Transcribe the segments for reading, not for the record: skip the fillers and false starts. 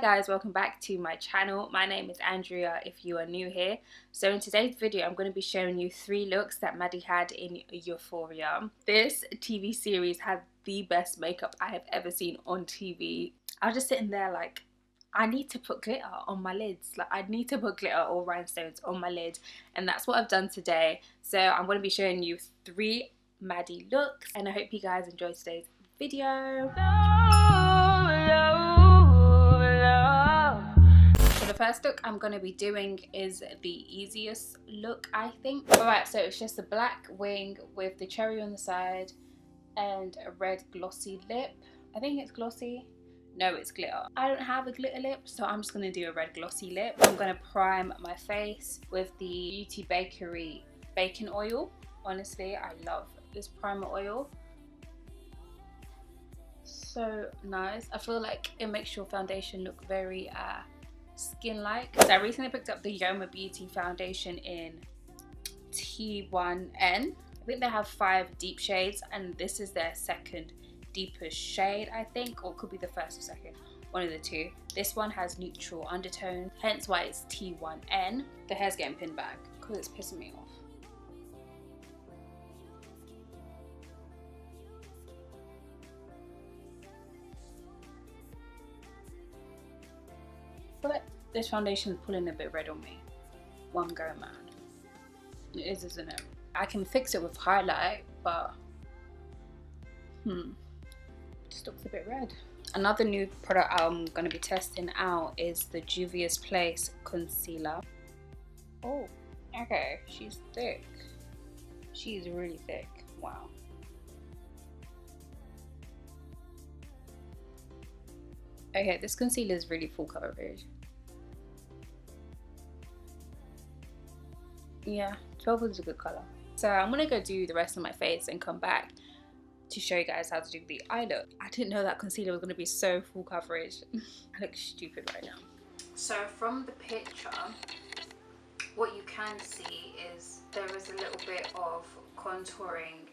guys, welcome back to my channel. My name is Andrea if you are new here. So in today's video I'm going to be showing you 3 looks that Maddie had in Euphoria. This TV series had the best makeup I have ever seen on TV. I was just sitting there like, I need to put glitter on my lids. Like, I need to put glitter or rhinestones on my lid, and that's what I've done today. So I'm going to be showing you 3 Maddie looks, and I hope you guys enjoy today's video. So the first look I'm going to be doing is the easiest look, I think. Alright, so it's just a black wing with the cherry on the side and a red glossy lip. I think it's glossy. No, it's glitter. I don't have a glitter lip, so I'm just going to do a red glossy lip. I'm going to prime my face with the Beauty Bakery bacon oil. Honestly, I love this primer oil. So nice. I feel like it makes your foundation look very skin-like. So I recently picked up the Yoma Beauty foundation in T1N. I think they have 5 deep shades, and this is their second deepest shade, I think, or it could be the first or second, one of the two. This one has neutral undertones, hence why it's T1N. The hair's getting pinned back because it's pissing me off. I feel like this foundation is pulling a bit red on me while I'm going mad. It is, isn't it? I can fix it with highlight, but just looks a bit red. Another new product I'm going to be testing out is the Juvia's Place concealer. Oh, okay, she's thick. She's really thick. Wow. Okay, this concealer is really full coverage. Yeah, 12 is a good color. So I'm gonna go do the rest of my face and come back to show you guys how to do the eye look. I didn't know that concealer was gonna be so full coverage. I look stupid right now. So from the picture, what you can see is there is a little bit of contouring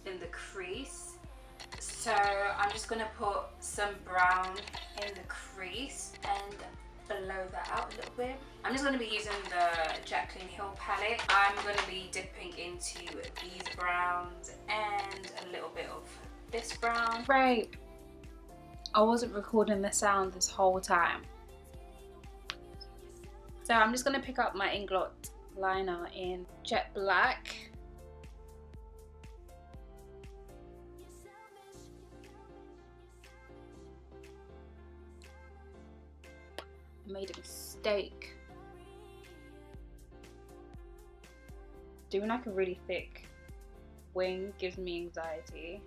in the crease. So I'm just gonna put some brown in the crease and blow that out a little bit. I'm just going to be using the Jaclyn Hill palette. I'm going to be dipping into these browns and a little bit of this brown. Right, I wasn't recording the sound this whole time. So I'm just going to pick up my Inglot liner in Jet Black. Made a mistake. Doing like a really thick wing gives me anxiety.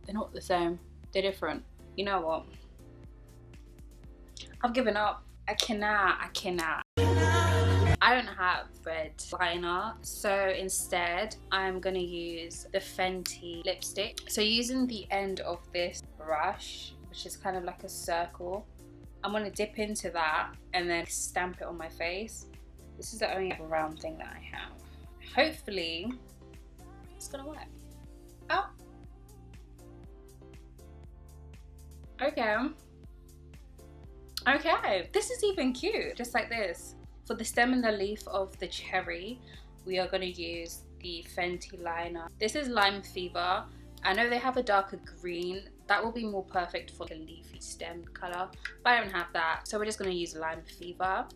They're not the same, they're different. You know what? I've given up. I cannot. I don't have red liner, so instead I'm gonna use the Fenty lipstick. So using the end of this brush, which is kind of like a circle, I'm gonna dip into that and then stamp it on my face. This is the only round thing that I have. Hopefully it's gonna work. Oh, okay, this is even cute, just like this. For the stem and the leaf of the cherry, we are going to use the Fenty liner. This is Lime Fever. I know they have a darker green. That will be more perfect for the leafy stem colour, but I don't have that. So we're just going to use Lime Fever.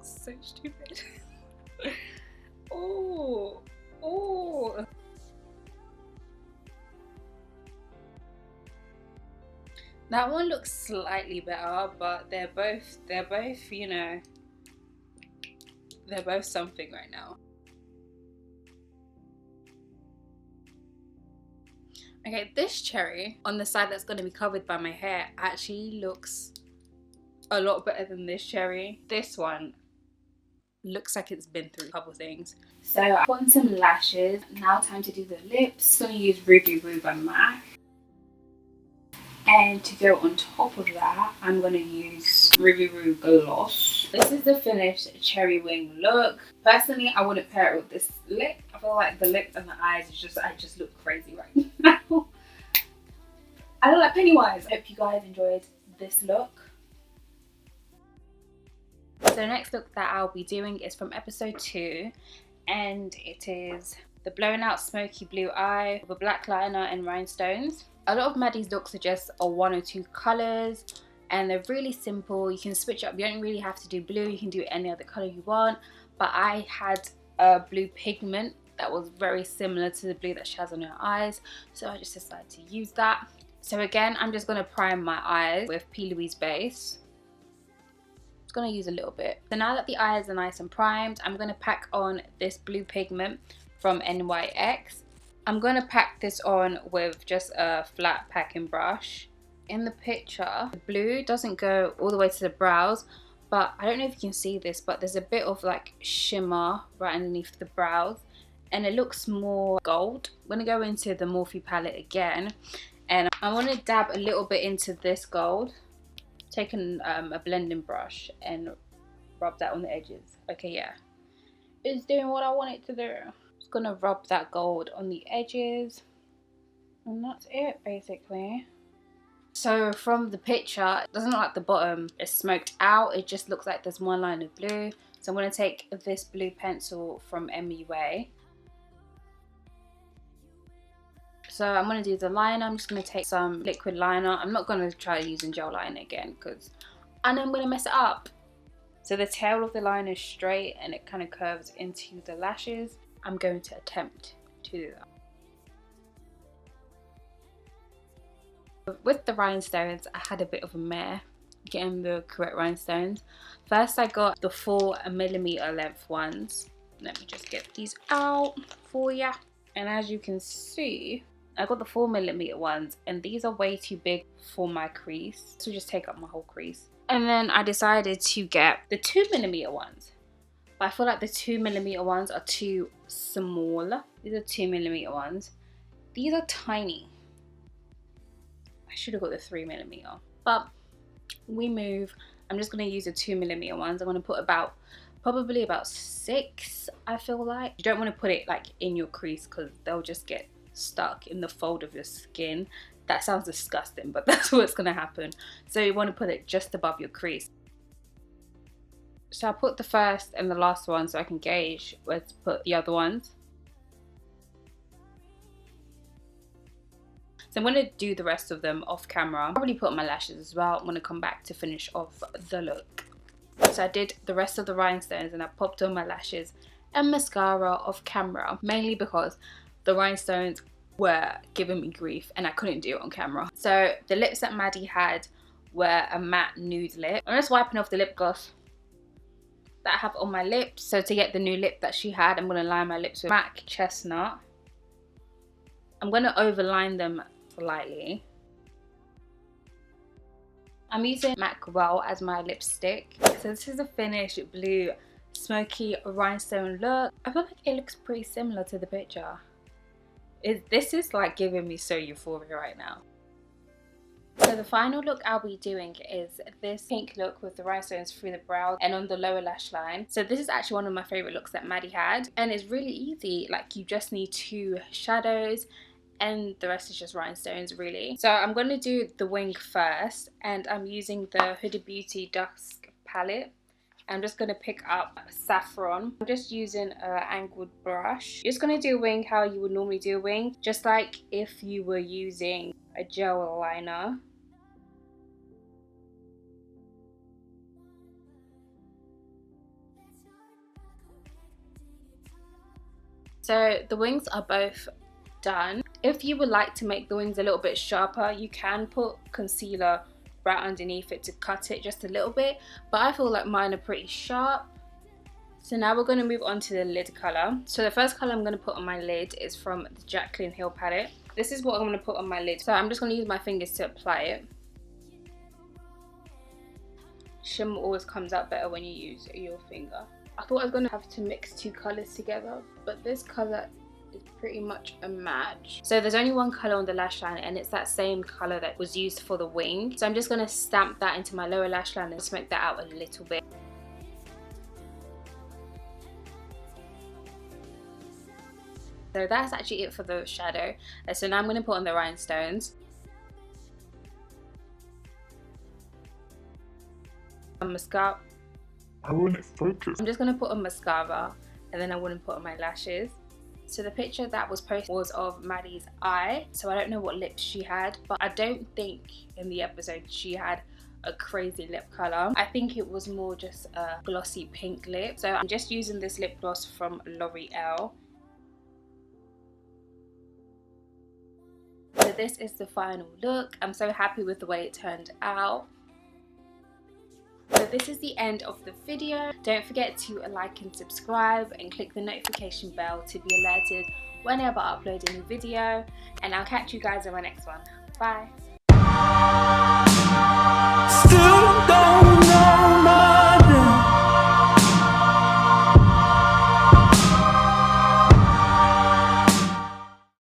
So stupid. Oh. That one looks slightly better, but they're both, you know, they're both something right now. Okay, this cherry on the side that's going to be covered by my hair actually looks a lot better than this cherry. This one looks like it's been through a couple things. So I put on some lashes. Now time to do the lips. I'm going to use Ruby Roo by MAC. And to go on top of that, I'm going to use Riviru Gloss. This is the finished cherry wing look. Personally, I wouldn't pair it with this lip. I feel like the lips and the eyes is just, I just look crazy right now. I look like Pennywise. I hope you guys enjoyed this look. So the next look that I'll be doing is from episode 2, and it is the blown out smoky blue eye with a black liner and rhinestones. A lot of Maddie's looks are just 1 or 2 colours, and they're really simple. You can switch up. You don't really have to do blue. You can do any other colour you want. But I had a blue pigment that was very similar to the blue that she has on her eyes, so I just decided to use that. So again, I'm just going to prime my eyes with P. Louise base. I'm going to use a little bit. So now that the eyes are nice and primed, I'm going to pack on this blue pigment from NYX. I'm going to pack this on with just a flat packing brush. In the picture, the blue doesn't go all the way to the brows, but I don't know if you can see this, but there's a bit of like shimmer right underneath the brows, and it looks more gold. I'm going to go into the Morphe palette again, and I want to dab a little bit into this gold. Taking a blending brush and rub that on the edges. Okay, yeah, it's doing what I want it to do. Just gonna rub that gold on the edges, and that's it basically. So from the picture, it doesn't look like the bottom is smoked out. It just looks like there's one line of blue. So I'm gonna take this blue pencil from MUA. So I'm going to do the liner. I'm just going to take some liquid liner. I'm not going to try using gel liner again because I know I'm going to mess it up. So the tail of the line is straight and it kind of curves into the lashes. I'm going to attempt to do that. With the rhinestones, I had a bit of a mare getting the correct rhinestones. First I got the 4mm length ones. Let me just get these out for ya. And as you can see, I got the 4mm ones, and these are way too big for my crease, so just take up my whole crease. And then I decided to get the 2mm ones, but I feel like the 2mm ones are too small. These are 2mm ones. These are tiny. I should have got the 3mm, but we move. I'm just going to use the 2mm ones. I'm going to put probably about 6, I feel like. You don't want to put it like in your crease because they'll just get stuck in the fold of your skin. That sounds disgusting, but that's what's going to happen. So you want to put it just above your crease. So I put the first and the last one so I can gauge where to put the other ones. So I'm going to do the rest of them off camera. I'll probably put on my lashes as well. I'm going to come back to finish off the look. So I did the rest of the rhinestones and I popped on my lashes and mascara off camera, mainly because the rhinestones were giving me grief and I couldn't do it on camera. So the lips that Maddie had were a matte nude lip. I'm just wiping off the lip gloss that I have on my lips. So to get the new lip that she had, I'm going to line my lips with MAC Chestnut. I'm going to overline them lightly. I'm using MAC Well as my lipstick. So this is a finished blue smoky rhinestone look. I feel like it looks pretty similar to the picture. This is like giving me so euphoria right now. So the final look I'll be doing is this pink look with the rhinestones through the brow and on the lower lash line. So this is actually one of my favorite looks that Maddie had, and it's really easy. Like, you just need 2 shadows and the rest is just rhinestones really. So I'm going to do the wing first, and I'm using the Huda Beauty Dusk palette. I'm just going to pick up Saffron. I'm just using an angled brush. You're just going to do a wing how you would normally do a wing, just like if you were using a gel liner. So the wings are both done. If you would like to make the wings a little bit sharper, you can put concealer right underneath it to cut it just a little bit, but I feel like mine are pretty sharp. So now we're going to move on to the lid colour. So the first colour I'm going to put on my lid is from the Jaclyn Hill palette. This is what I'm going to put on my lid. So I'm just going to use my fingers to apply it. Shimmer always comes out better when you use your finger. I thought I was going to have to mix 2 colours together, but this colour is pretty much a match. So there's only one colour on the lash line, and it's that same colour that was used for the wing. So I'm just going to stamp that into my lower lash line and smoke that out a little bit. So that's actually it for the shadow. So now I'm going to put on the rhinestones. A mascara. I want it focused. I'm just going to put on mascara, and then I want to put on my lashes. So the picture that was posted was of Maddie's eye. So I don't know what lips she had, but I don't think in the episode she had a crazy lip colour. I think it was more just a glossy pink lip. So I'm just using this lip gloss from L'Oreal. So this is the final look. I'm so happy with the way it turned out. So this is the end of the video. Don't forget to like and subscribe and click the notification bell to be alerted whenever I upload a new video. And I'll catch you guys in my next one. Bye.